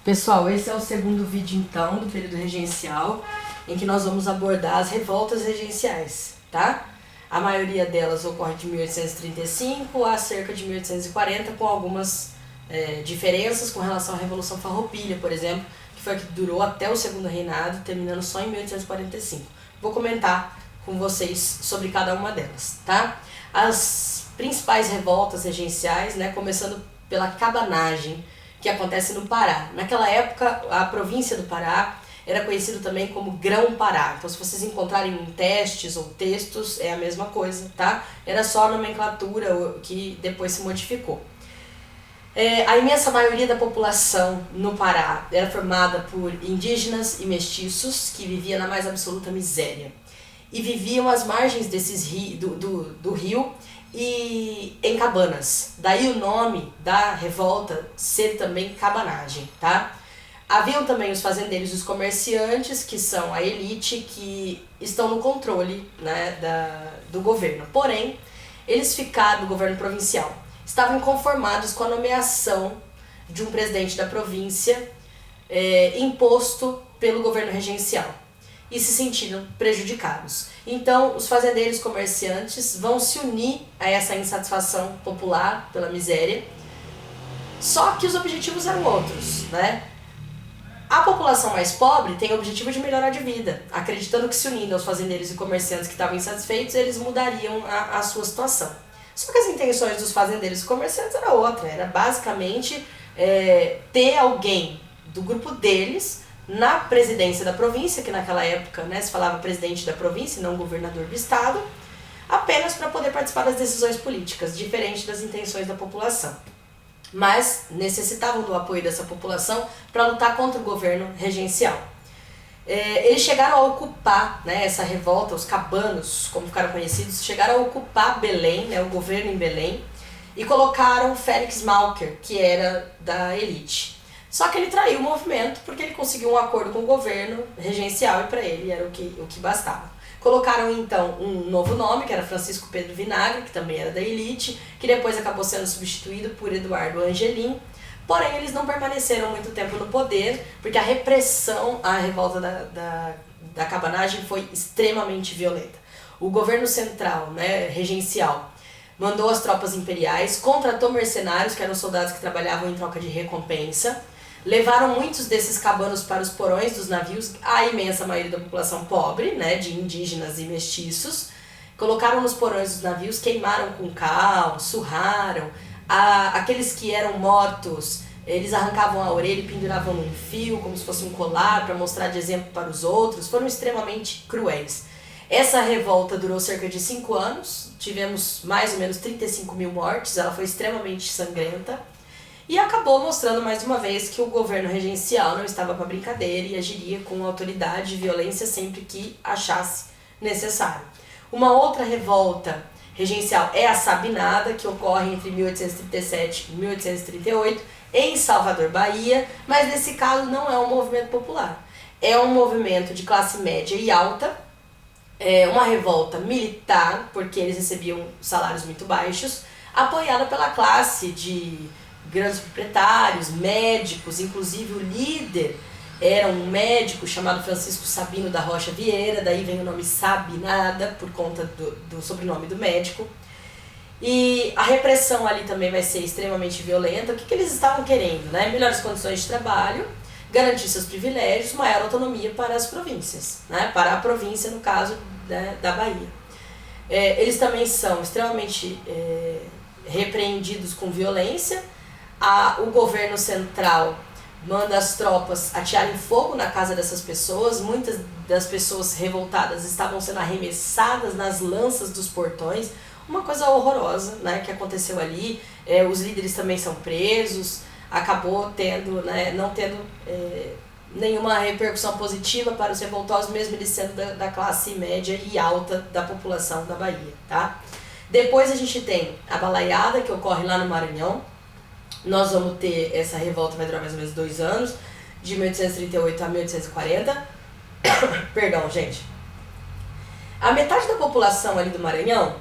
Pessoal, esse é o segundo vídeo então do período regencial, em que nós vamos abordar as revoltas regenciais, tá? A maioria delas ocorre de 1835 a cerca de 1840, com algumas diferenças com relação à Revolução Farroupilha, por exemplo, que foi a que durou até o segundo reinado, terminando só em 1845. Vou comentar com vocês sobre cada uma delas, tá? As principais revoltas regenciais, né, começando pela cabanagem, que acontece no Pará. Naquela época, a província do Pará era conhecido também como Grão-Pará. Então, se vocês encontrarem em testes ou textos, é a mesma coisa, tá? Era só a nomenclatura que depois se modificou. A imensa maioria da população no Pará era formada por indígenas e mestiços que viviam na mais absoluta miséria. E viviam às margens do rio e em cabanas. Daí o nome da revolta ser também cabanagem, tá? Haviam também os fazendeiros e os comerciantes, que são a elite, que estão no controle, né, do governo. Porém, eles ficaram, do governo provincial, estavam inconformados com a nomeação de um presidente da província imposto pelo governo regencial e se sentiram prejudicados. Então, os fazendeiros comerciantes vão se unir a essa insatisfação popular pela miséria, só que os objetivos eram outros, né? A população mais pobre tem o objetivo de melhorar de vida, acreditando que se unindo aos fazendeiros e comerciantes que estavam insatisfeitos, eles mudariam a sua situação. Só que as intenções dos fazendeiros e comerciantes era outra, era basicamente ter alguém do grupo deles na presidência da província, que naquela época, né, se falava presidente da província, não governador do estado, apenas para poder participar das decisões políticas, diferente das intenções da população. Mas necessitavam do apoio dessa população para lutar contra o governo regencial. Eles chegaram a ocupar, né, essa revolta, os cabanos, como ficaram conhecidos, chegaram a ocupar Belém, né, o governo em Belém, e colocaram Félix Malcher, que era da elite. Só que ele traiu o movimento porque ele conseguiu um acordo com o governo regencial e para ele era o que bastava. Colocaram então um novo nome, que era Francisco Pedro Vinagre, que também era da elite, que depois acabou sendo substituído por Eduardo Angelim. Porém, eles não permaneceram muito tempo no poder, porque a repressão à revolta da cabanagem foi extremamente violenta. O governo central, né, regencial, mandou as tropas imperiais, contratou mercenários, que eram soldados que trabalhavam em troca de recompensa, levaram muitos desses cabanos para os porões dos navios, a imensa maioria da população pobre, né, de indígenas e mestiços, colocaram nos porões dos navios, queimaram com cal, surraram, aqueles que eram mortos, eles arrancavam a orelha e penduravam num fio, como se fosse um colar, para mostrar de exemplo para os outros, foram extremamente cruéis. Essa revolta durou cerca de 5 anos, tivemos mais ou menos 35 mil mortes, ela foi extremamente sangrenta, e acabou mostrando mais uma vez que o governo regencial não estava para brincadeira e agiria com autoridade e violência sempre que achasse necessário. Uma outra revolta regencial é a Sabinada, que ocorre entre 1837 e 1838 em Salvador, Bahia, mas nesse caso não é um movimento popular. É um movimento de classe média e alta, uma revolta militar, porque eles recebiam salários muito baixos, apoiada pela classe de grandes proprietários, médicos, inclusive o líder era um médico chamado Francisco Sabino da Rocha Vieira, daí vem o nome Sabinada, por conta do sobrenome do médico. E a repressão ali também vai ser extremamente violenta. O que eles estavam querendo, né? Melhores condições de trabalho, garantir seus privilégios, maior autonomia para as províncias, né? Para a província, no caso, né, da Bahia. Eles também são extremamente repreendidos com violência. O governo central manda as tropas atearem fogo na casa dessas pessoas. Muitas das pessoas revoltadas estavam sendo arremessadas nas lanças dos portões. Uma coisa horrorosa, né, que aconteceu ali. Os líderes também são presos. Acabou tendo, né, não tendo nenhuma repercussão positiva para os revoltosos, mesmo eles sendo da classe média e alta da população da Bahia, tá? Depois a gente tem a balaiada, que ocorre lá no Maranhão. Nós vamos ter essa revolta, vai durar mais ou menos 2 anos, de 1838 a 1840. Perdão, gente. A metade da população ali do Maranhão,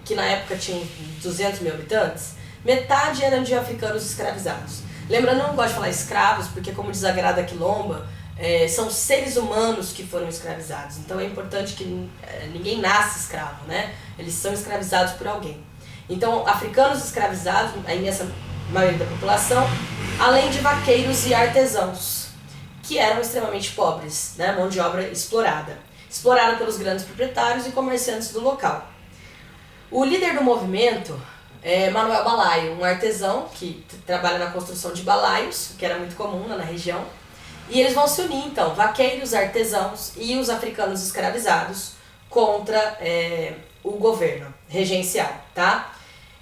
que na época tinha 200 mil habitantes, metade eram de africanos escravizados. Lembrando, eu não gosto de falar escravos, porque como diz a Grada Quilomba, são seres humanos que foram escravizados. Então é importante que ninguém nasce escravo, né? Eles são escravizados por alguém. Então, africanos escravizados, a imensa maioria da população, além de vaqueiros e artesãos, que eram extremamente pobres, né? Mão de obra explorada pelos grandes proprietários e comerciantes do local. O líder do movimento é Manuel Balaio, um artesão que trabalha na construção de balaios, que era muito comum na região. E eles vão se unir, então, vaqueiros, artesãos e os africanos escravizados contra o governo regencial, tá?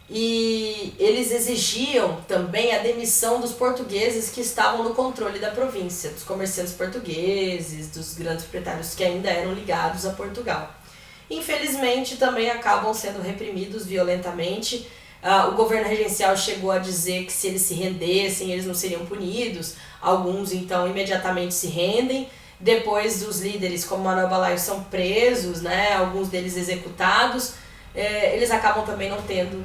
E eles exigiam também a demissão dos portugueses que estavam no controle da província, dos comerciantes portugueses, dos grandes proprietários que ainda eram ligados a Portugal. Infelizmente, também acabam sendo reprimidos violentamente. O governo regencial chegou a dizer que se eles se rendessem, eles não seriam punidos. Alguns, então, imediatamente se rendem. Depois, os líderes, como Manuel Balaio, são presos, né? Alguns deles executados. Eles acabam também não tendo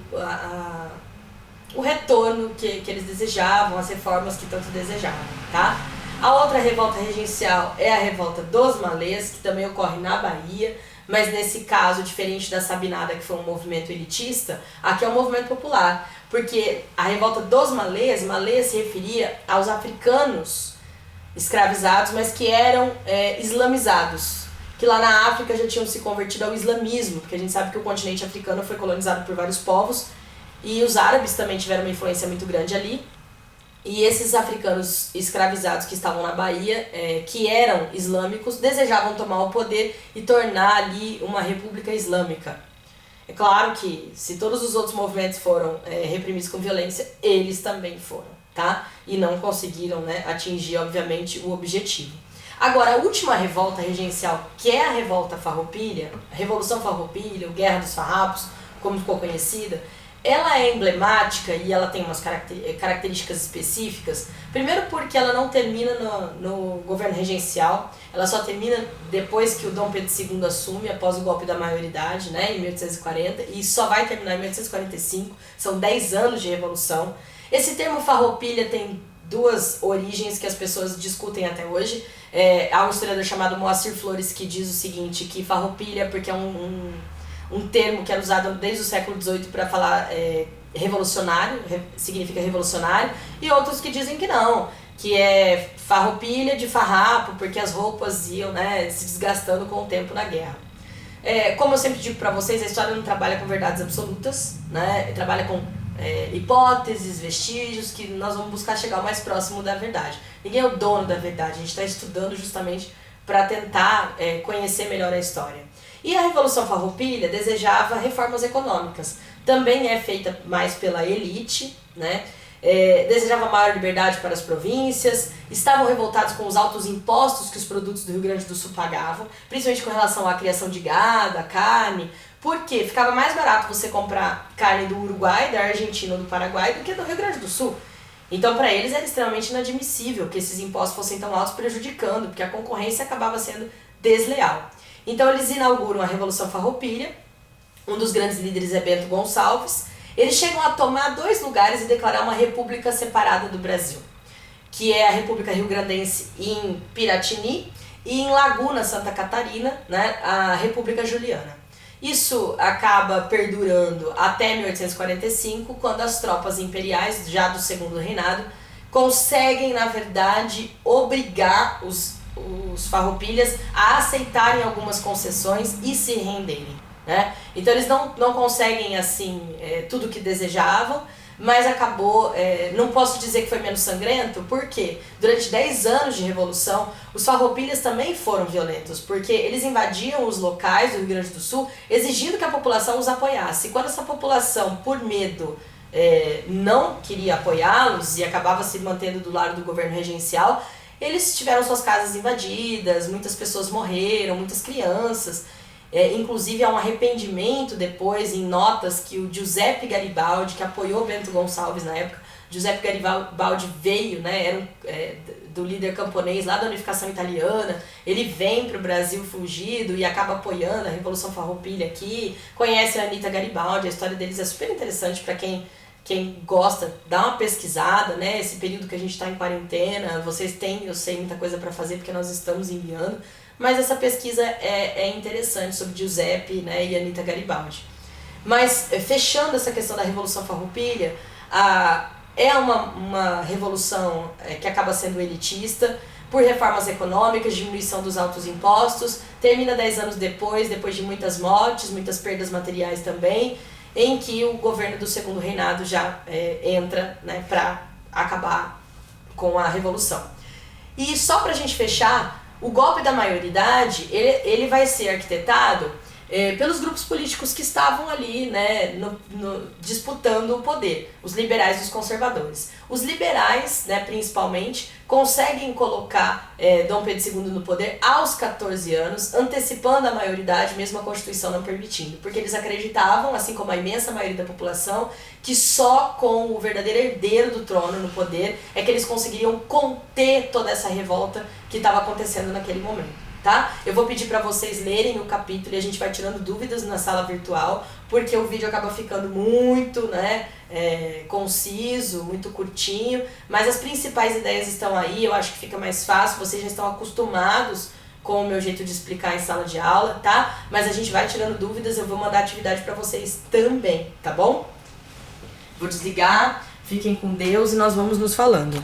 o retorno que eles desejavam, as reformas que tanto desejavam, tá? A outra revolta regencial é a revolta dos Malês, que também ocorre na Bahia, mas nesse caso, diferente da Sabinada, que foi um movimento elitista, aqui é um movimento popular, porque a revolta dos Malês se referia aos africanos escravizados, mas que eram islamizados, que lá na África já tinham se convertido ao islamismo, porque a gente sabe que o continente africano foi colonizado por vários povos, e os árabes também tiveram uma influência muito grande ali. E esses africanos escravizados que estavam na Bahia, que eram islâmicos, desejavam tomar o poder e tornar ali uma república islâmica. É claro que se todos os outros movimentos foram reprimidos com violência, eles também foram, tá? E não conseguiram, né, atingir, obviamente, o objetivo. Agora, a última revolta regencial, que é a revolta farroupilha, a Revolução Farroupilha, ou Guerra dos Farrapos, como ficou conhecida, ela é emblemática e ela tem umas características específicas. Primeiro porque ela não termina no governo regencial, ela só termina depois que o Dom Pedro II assume, após o golpe da maioridade, né, em 1840, e só vai terminar em 1845, são 10 anos de revolução. Esse termo farroupilha tem duas origens que as pessoas discutem até hoje. Há um historiador chamado Moacir Flores que diz o seguinte, que farroupilha porque é um termo que era usado desde o século XVIII para falar revolucionário, significa revolucionário, e outros que dizem que não, que é farroupilha de farrapo, porque as roupas iam, né, se desgastando com o tempo na guerra. Como eu sempre digo para vocês, a história não trabalha com verdades absolutas, né, trabalha com hipóteses, vestígios, que nós vamos buscar chegar o mais próximo da verdade. Ninguém é o dono da verdade, a gente está estudando justamente para tentar conhecer melhor a história. E a Revolução Farroupilha desejava reformas econômicas. Também é feita mais pela elite, né? Desejava maior liberdade para as províncias, estavam revoltados com os altos impostos que os produtos do Rio Grande do Sul pagavam, principalmente com relação à criação de gado, à carne, porque ficava mais barato você comprar carne do Uruguai, da Argentina ou do Paraguai do que do Rio Grande do Sul. Então, para eles era extremamente inadmissível que esses impostos fossem tão altos, prejudicando, porque a concorrência acabava sendo desleal. Então eles inauguram a Revolução Farroupilha, um dos grandes líderes é Bento Gonçalves. Eles chegam a tomar 2 lugares e declarar uma república separada do Brasil, que é a República Rio-Grandense em Piratini e em Laguna, Santa Catarina, né, a República Juliana. Isso acaba perdurando até 1845, quando as tropas imperiais, já do Segundo Reinado, conseguem, na verdade, obrigar os farroupilhas a aceitarem algumas concessões e se renderem, né? Então eles não conseguem assim tudo o que desejavam, mas acabou, não posso dizer que foi menos sangrento, porque durante 10 anos de revolução os farroupilhas também foram violentos, porque eles invadiam os locais do Rio Grande do Sul exigindo que a população os apoiasse. E quando essa população, por medo, não queria apoiá-los e acabava se mantendo do lado do governo regencial, eles tiveram suas casas invadidas, muitas pessoas morreram, muitas crianças. Inclusive há um arrependimento depois em notas que o Giuseppe Garibaldi, que apoiou Bento Gonçalves na época, Giuseppe Garibaldi veio, né, era do líder camponês lá da unificação italiana, ele vem para o Brasil fugido e acaba apoiando a Revolução Farroupilha aqui, conhece a Anita Garibaldi, a história deles é super interessante para quem quem gosta, dá uma pesquisada, né? Esse período que a gente está em quarentena, vocês têm, eu sei, muita coisa para fazer porque nós estamos enviando, mas essa pesquisa é interessante sobre Giuseppe, né, e Anita Garibaldi. Mas, fechando essa questão da Revolução Farroupilha, é uma revolução que acaba sendo elitista, por reformas econômicas, diminuição dos altos impostos, termina 10 anos depois de muitas mortes, muitas perdas materiais também, em que o governo do Segundo Reinado já entra, né, para acabar com a Revolução. E só para a gente fechar, o golpe da maioridade ele vai ser arquitetado pelos grupos políticos que estavam ali, né, disputando o poder, os liberais e os conservadores. Os liberais, né, principalmente, conseguem colocar Dom Pedro II no poder aos 14 anos, antecipando a maioridade, mesmo a Constituição não permitindo, porque eles acreditavam, assim como a imensa maioria da população, que só com o verdadeiro herdeiro do trono no poder é que eles conseguiriam conter toda essa revolta que estava acontecendo naquele momento. Tá? Eu vou pedir para vocês lerem o capítulo e a gente vai tirando dúvidas na sala virtual, porque o vídeo acaba ficando muito, né, conciso, muito curtinho, mas as principais ideias estão aí, eu acho que fica mais fácil, vocês já estão acostumados com o meu jeito de explicar em sala de aula, tá? Mas a gente vai tirando dúvidas, eu vou mandar atividade para vocês também, tá bom? Vou desligar, fiquem com Deus e nós vamos nos falando.